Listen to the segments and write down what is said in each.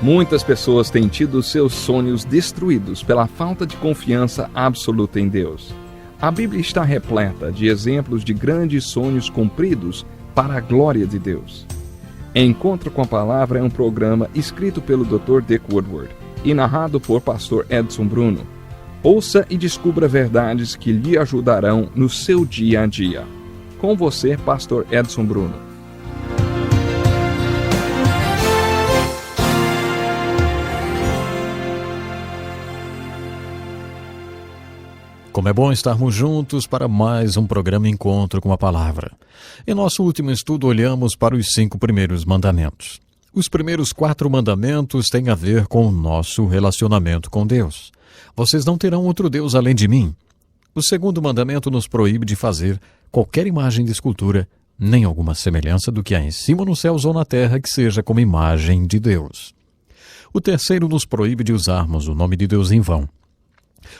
Muitas pessoas têm tido seus sonhos destruídos pela falta de confiança absoluta em Deus. A Bíblia está repleta de exemplos de grandes sonhos cumpridos para a glória de Deus. Encontro com a Palavra é um programa escrito pelo Dr. Dick Woodward e narrado por Pastor Edson Bruno. Ouça e descubra verdades que lhe ajudarão no seu dia a dia. Com você, Pastor Edson Bruno. Como é bom estarmos juntos para mais um programa Encontro com a Palavra. Em nosso último estudo, olhamos para os 5 primeiros mandamentos. Os primeiros 4 mandamentos têm a ver com o nosso relacionamento com Deus. Vocês não terão outro Deus além de mim. O segundo mandamento nos proíbe de fazer qualquer imagem de escultura, nem alguma semelhança do que há em cima nos céus ou na terra que seja como imagem de Deus. O terceiro nos proíbe de usarmos o nome de Deus em vão.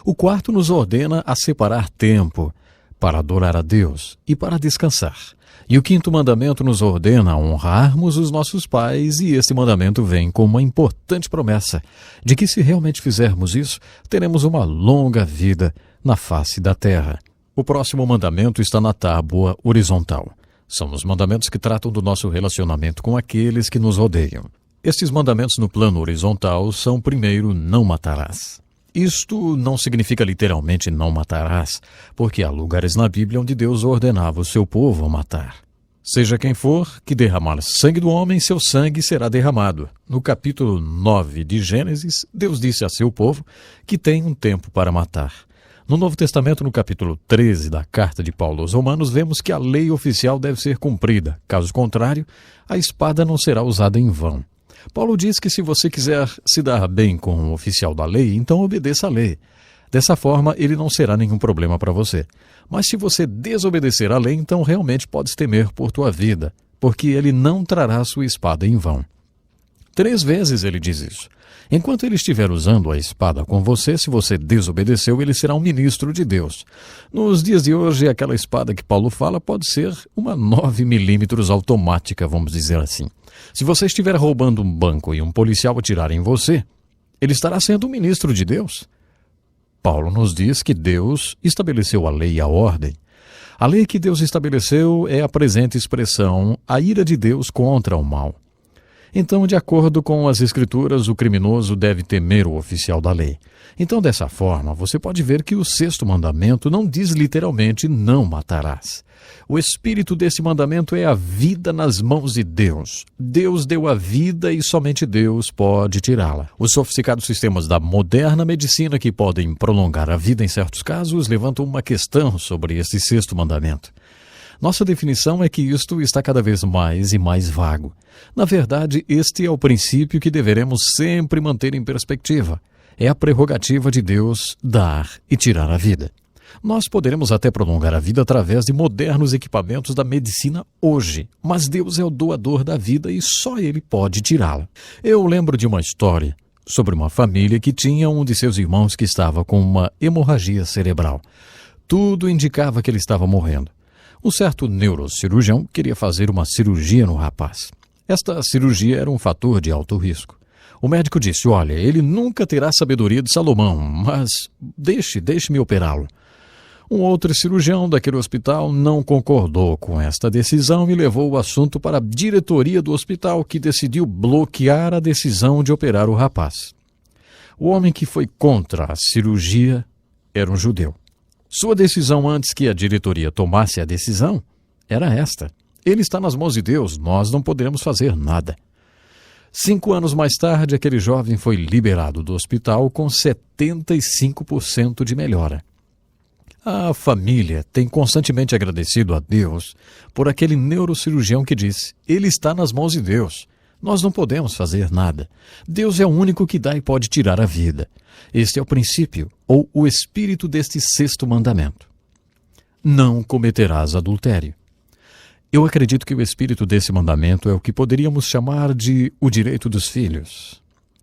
O quarto nos ordena a separar tempo para adorar a Deus e para descansar. E o quinto mandamento nos ordena a honrarmos os nossos pais, e esse mandamento vem com uma importante promessa de que, se realmente fizermos isso, teremos uma longa vida na face da terra. O próximo mandamento está na tábua horizontal. São os mandamentos que tratam do nosso relacionamento com aqueles que nos rodeiam. Estes mandamentos no plano horizontal são, primeiro, não matarás. Isto não significa literalmente não matarás, porque há lugares na Bíblia onde Deus ordenava o seu povo a matar. Seja quem for que derramar sangue do homem, seu sangue será derramado. No capítulo 9 de Gênesis, Deus disse a seu povo que tem um tempo para matar. No Novo Testamento, no capítulo 13 da carta de Paulo aos Romanos, vemos que a lei oficial deve ser cumprida. Caso contrário, a espada não será usada em vão. Paulo diz que se você quiser se dar bem com o oficial da lei, então obedeça a lei. Dessa forma, ele não será nenhum problema para você. Mas se você desobedecer à lei, então realmente podes temer por tua vida, porque ele não trará sua espada em vão. 3 vezes ele diz isso. Enquanto ele estiver usando a espada com você, se você desobedeceu, ele será um ministro de Deus. Nos dias de hoje, aquela espada que Paulo fala pode ser uma 9mm automática, vamos dizer assim. Se você estiver roubando um banco e um policial atirar em você, ele estará sendo um ministro de Deus. Paulo nos diz que Deus estabeleceu a lei e a ordem. A lei que Deus estabeleceu é a presente expressão, a ira de Deus contra o mal. Então, de acordo com as Escrituras, o criminoso deve temer o oficial da lei. Então, dessa forma, você pode ver que o 6º mandamento não diz literalmente não matarás. O espírito desse mandamento é a vida nas mãos de Deus. Deus deu a vida e somente Deus pode tirá-la. Os sofisticados sistemas da moderna medicina, que podem prolongar a vida em certos casos, levantam uma questão sobre esse 6º mandamento. Nossa definição é que isto está cada vez mais e mais vago. Na verdade, este é o princípio que deveremos sempre manter em perspectiva. É a prerrogativa de Deus dar e tirar a vida. Nós poderemos até prolongar a vida através de modernos equipamentos da medicina hoje, mas Deus é o doador da vida e só Ele pode tirá-la. Eu lembro de uma história sobre uma família que tinha um de seus irmãos que estava com uma hemorragia cerebral. Tudo indicava que ele estava morrendo. Um certo neurocirurgião queria fazer uma cirurgia no rapaz. Esta cirurgia era um fator de alto risco. O médico disse, olha, ele nunca terá sabedoria de Salomão, mas deixe-me operá-lo. Um outro cirurgião daquele hospital não concordou com esta decisão e levou o assunto para a diretoria do hospital, que decidiu bloquear a decisão de operar o rapaz. O homem que foi contra a cirurgia era um judeu. Sua decisão antes que a diretoria tomasse a decisão era esta. Ele está nas mãos de Deus, nós não poderemos fazer nada. 5 anos mais tarde, aquele jovem foi liberado do hospital com 75% de melhora. A família tem constantemente agradecido a Deus por aquele neurocirurgião que disse, ele está nas mãos de Deus. Nós não podemos fazer nada. Deus é o único que dá e pode tirar a vida. Este é o princípio, ou o espírito deste 6º mandamento. Não cometerás adultério. Eu acredito que o espírito desse mandamento é o que poderíamos chamar de o direito dos filhos.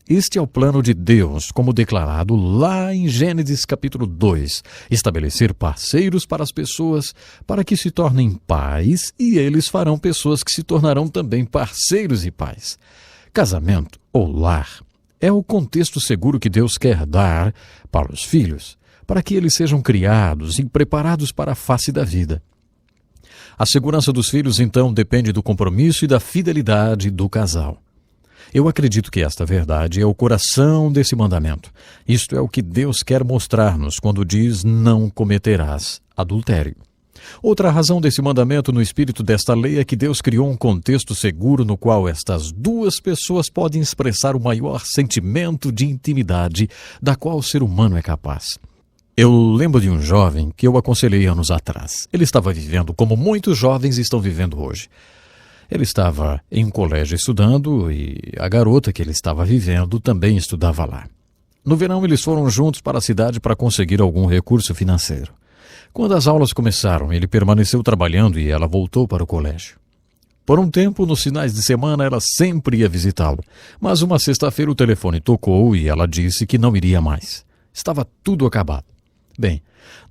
Este é o plano de Deus, como declarado lá em Gênesis capítulo 2, estabelecer parceiros para as pessoas para que se tornem pais, e eles farão pessoas que se tornarão também parceiros e pais. Casamento ou lar É o contexto seguro que Deus quer dar para os filhos, para que eles sejam criados e preparados para a face da vida. A segurança dos filhos, então, depende do compromisso e da fidelidade do casal. Eu acredito que esta verdade é o coração desse mandamento. Isto é o que Deus quer mostrar-nos quando diz: não cometerás adultério. Outra razão desse mandamento no espírito desta lei é que Deus criou um contexto seguro no qual estas duas pessoas podem expressar o maior sentimento de intimidade da qual o ser humano é capaz. Eu lembro de um jovem que eu aconselhei anos atrás. Ele estava vivendo como muitos jovens estão vivendo hoje. Ele estava em um colégio estudando e a garota que ele estava vivendo também estudava lá. No verão, eles foram juntos para a cidade para conseguir algum recurso financeiro. Quando as aulas começaram, ele permaneceu trabalhando e ela voltou para o colégio. Por um tempo, nos finais de semana, ela sempre ia visitá-lo, mas uma sexta-feira o telefone tocou e ela disse que não iria mais. Estava tudo acabado. Bem,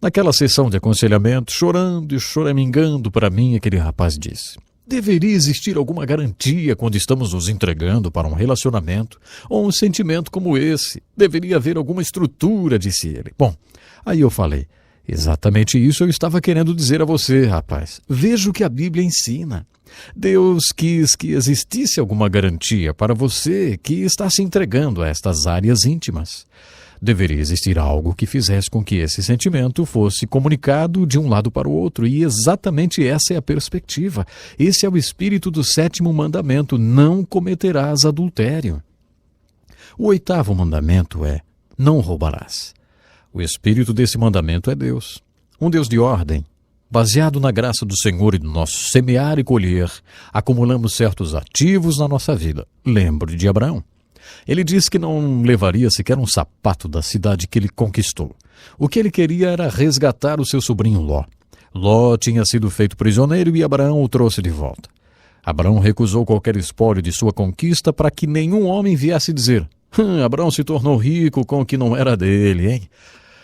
naquela sessão de aconselhamento, chorando e choramingando para mim, aquele rapaz disse: deveria existir alguma garantia quando estamos nos entregando para um relacionamento ou um sentimento como esse. Deveria haver alguma estrutura, disse ele. Bom, aí eu falei: exatamente isso eu estava querendo dizer a você, rapaz. Veja o que a Bíblia ensina. Deus quis que existisse alguma garantia para você que está se entregando a estas áreas íntimas. Deveria existir algo que fizesse com que esse sentimento fosse comunicado de um lado para o outro, e exatamente essa é a perspectiva. Esse é o espírito do 7º mandamento: não cometerás adultério. O 8º mandamento é: não roubarás. O espírito desse mandamento é Deus, um Deus de ordem. Baseado na graça do Senhor e no nosso semear e colher, acumulamos certos ativos na nossa vida. Lembre de Abraão. Ele disse que não levaria sequer um sapato da cidade que ele conquistou. O que ele queria era resgatar o seu sobrinho Ló. Ló tinha sido feito prisioneiro e Abraão o trouxe de volta. Abraão recusou qualquer espólio de sua conquista para que nenhum homem viesse dizer: Abraão se tornou rico com o que não era dele, hein?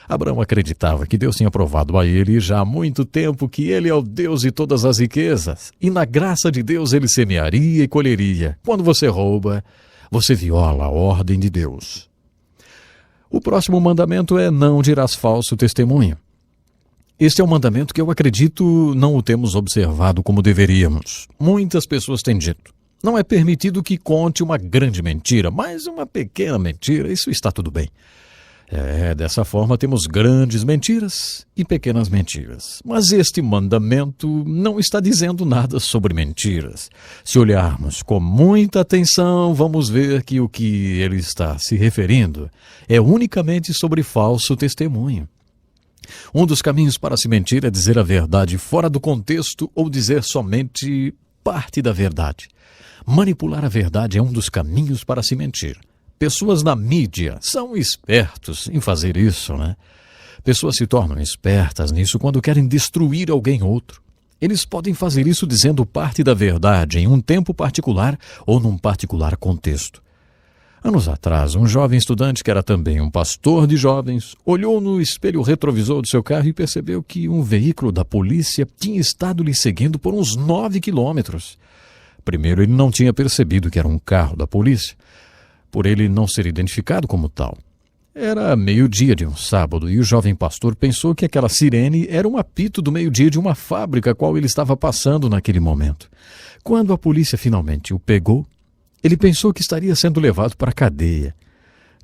Abraão acreditava que Deus tinha provado a ele já há muito tempo que ele é o Deus de todas as riquezas, e na graça de Deus ele semearia e colheria. Quando você rouba, você viola a ordem de Deus. O próximo mandamento é: não dirás falso testemunho. Este é um mandamento que eu acredito não o temos observado como deveríamos. Muitas pessoas têm dito: não é permitido que conte uma grande mentira, mas uma pequena mentira, isso está tudo bem. Dessa forma temos grandes mentiras e pequenas mentiras. Mas este mandamento não está dizendo nada sobre mentiras. Se olharmos com muita atenção, vamos ver que o que ele está se referindo é unicamente sobre falso testemunho. Um dos caminhos para se mentir é dizer a verdade fora do contexto ou dizer somente parte da verdade. Manipular a verdade é um dos caminhos para se mentir. Pessoas na mídia são espertos em fazer isso, né? Pessoas se tornam espertas nisso quando querem destruir alguém outro. Eles podem fazer isso dizendo parte da verdade em um tempo particular ou num particular contexto. Anos atrás, um jovem estudante que era também um pastor de jovens olhou no espelho retrovisor do seu carro e percebeu que um veículo da polícia tinha estado lhe seguindo por uns 9 quilômetros. Primeiro, ele não tinha percebido que era um carro da polícia, por ele não ser identificado como tal. Era meio-dia de um sábado e o jovem pastor pensou que aquela sirene era um apito do meio-dia de uma fábrica a qual ele estava passando naquele momento. Quando a polícia finalmente o pegou, ele pensou que estaria sendo levado para a cadeia.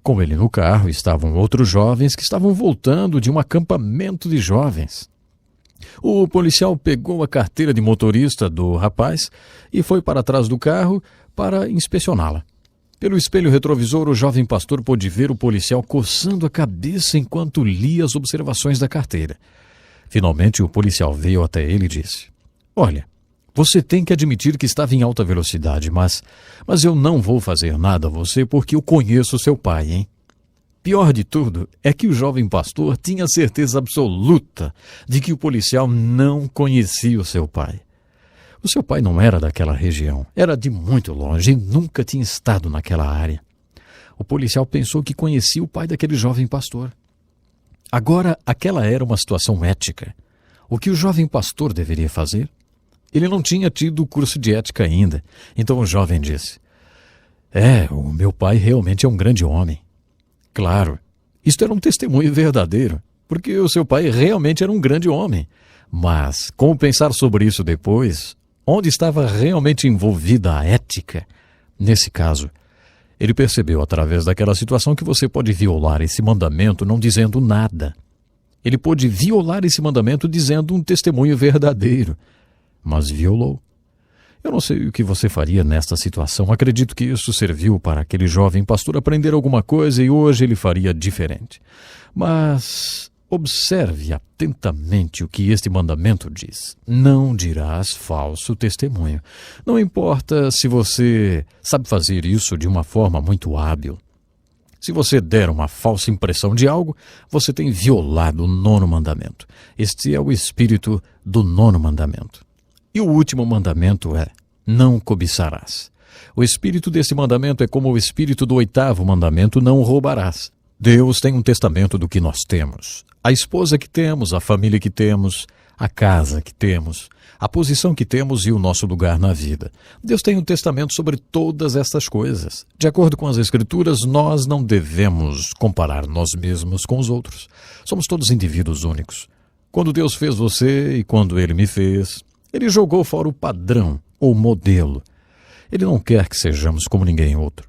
Com ele no carro estavam outros jovens que estavam voltando de um acampamento de jovens. O policial pegou a carteira de motorista do rapaz e foi para trás do carro para inspecioná-la. Pelo espelho retrovisor, o jovem pastor pôde ver o policial coçando a cabeça enquanto lia as observações da carteira. Finalmente, o policial veio até ele e disse: olha, você tem que admitir que estava em alta velocidade, mas eu não vou fazer nada a você porque eu conheço seu pai, hein? Pior de tudo é que o jovem pastor tinha certeza absoluta de que o policial não conhecia o seu pai. O seu pai não era daquela região, era de muito longe e nunca tinha estado naquela área. O policial pensou que conhecia o pai daquele jovem pastor. Agora, aquela era uma situação ética. O que o jovem pastor deveria fazer? Ele não tinha tido o curso de ética ainda, então o jovem disse: O meu pai realmente é um grande homem. Claro, isto era um testemunho verdadeiro, porque o seu pai realmente era um grande homem. Mas, como pensar sobre isso depois? Onde estava realmente envolvida a ética? Nesse caso, ele percebeu através daquela situação que você pode violar esse mandamento não dizendo nada. Ele pôde violar esse mandamento dizendo um testemunho verdadeiro, mas violou. Eu não sei o que você faria nesta situação. Acredito que isso serviu para aquele jovem pastor aprender alguma coisa e hoje ele faria diferente. Mas observe atentamente o que este mandamento diz. Não dirás falso testemunho. Não importa se você sabe fazer isso de uma forma muito hábil. Se você der uma falsa impressão de algo, você tem violado o 9º mandamento. Este é o espírito do 9º mandamento. E o último mandamento é: não cobiçarás. O espírito desse mandamento é como o espírito do 8º mandamento: não roubarás. Deus tem um testamento do que nós temos. A esposa que temos, a família que temos, a casa que temos, a posição que temos e o nosso lugar na vida. Deus tem um testamento sobre todas estas coisas. De acordo com as Escrituras, nós não devemos comparar nós mesmos com os outros. Somos todos indivíduos únicos. Quando Deus fez você e quando Ele me fez, Ele jogou fora o padrão ou modelo. Ele não quer que sejamos como ninguém outro.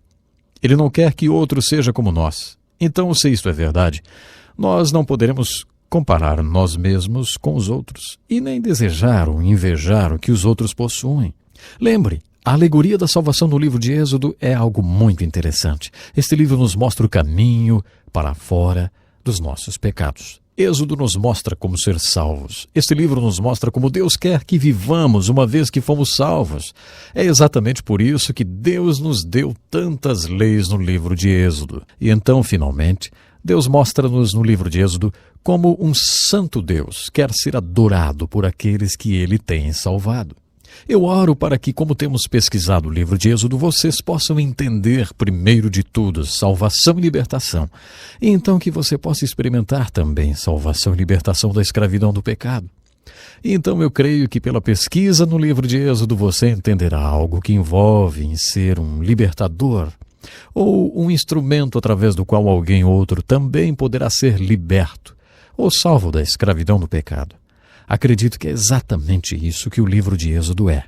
Ele não quer que outro seja como nós. Então, se isto é verdade, nós não poderemos comparar nós mesmos com os outros e nem desejar ou invejar o que os outros possuem. Lembre, a alegoria da salvação no livro de Êxodo é algo muito interessante. Este livro nos mostra o caminho para fora dos nossos pecados. Êxodo nos mostra como ser salvos. Este livro nos mostra como Deus quer que vivamos uma vez que fomos salvos. É exatamente por isso que Deus nos deu tantas leis no livro de Êxodo. E então, finalmente, Deus mostra-nos no livro de Êxodo como um santo Deus quer ser adorado por aqueles que Ele tem salvado. Eu oro para que, como temos pesquisado o livro de Êxodo, vocês possam entender, primeiro de tudo, salvação e libertação. E então que você possa experimentar também salvação e libertação da escravidão do pecado. E então eu creio que pela pesquisa no livro de Êxodo você entenderá algo que envolve em ser um libertador, ou um instrumento através do qual alguém outro também poderá ser liberto, ou salvo da escravidão do pecado. Acredito que é exatamente isso que o livro de Êxodo é.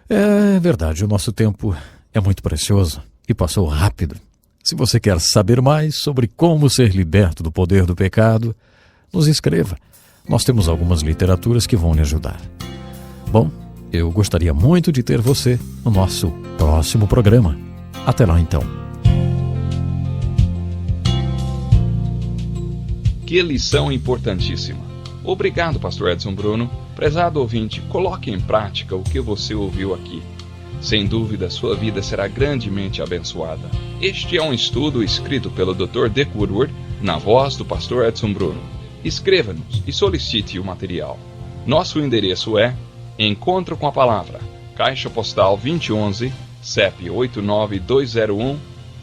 É verdade, o nosso tempo é muito precioso e passou rápido. Se você quer saber mais sobre como ser liberto do poder do pecado, nos escreva. Nós temos algumas literaturas que vão lhe ajudar. Bom, eu gostaria muito de ter você no nosso próximo programa. Até lá, então. Que lição importantíssima. Obrigado, pastor Edson Bruno. Prezado ouvinte, coloque em prática o que você ouviu aqui. Sem dúvida, sua vida será grandemente abençoada. Este é um estudo escrito pelo Dr. Dick Woodward, na voz do pastor Edson Bruno. Escreva-nos e solicite o material. Nosso endereço é Encontro com a Palavra, Caixa Postal 2011, CEP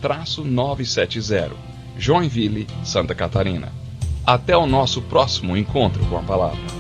89201-970, Joinville, Santa Catarina. Até o nosso próximo encontro com a Palavra.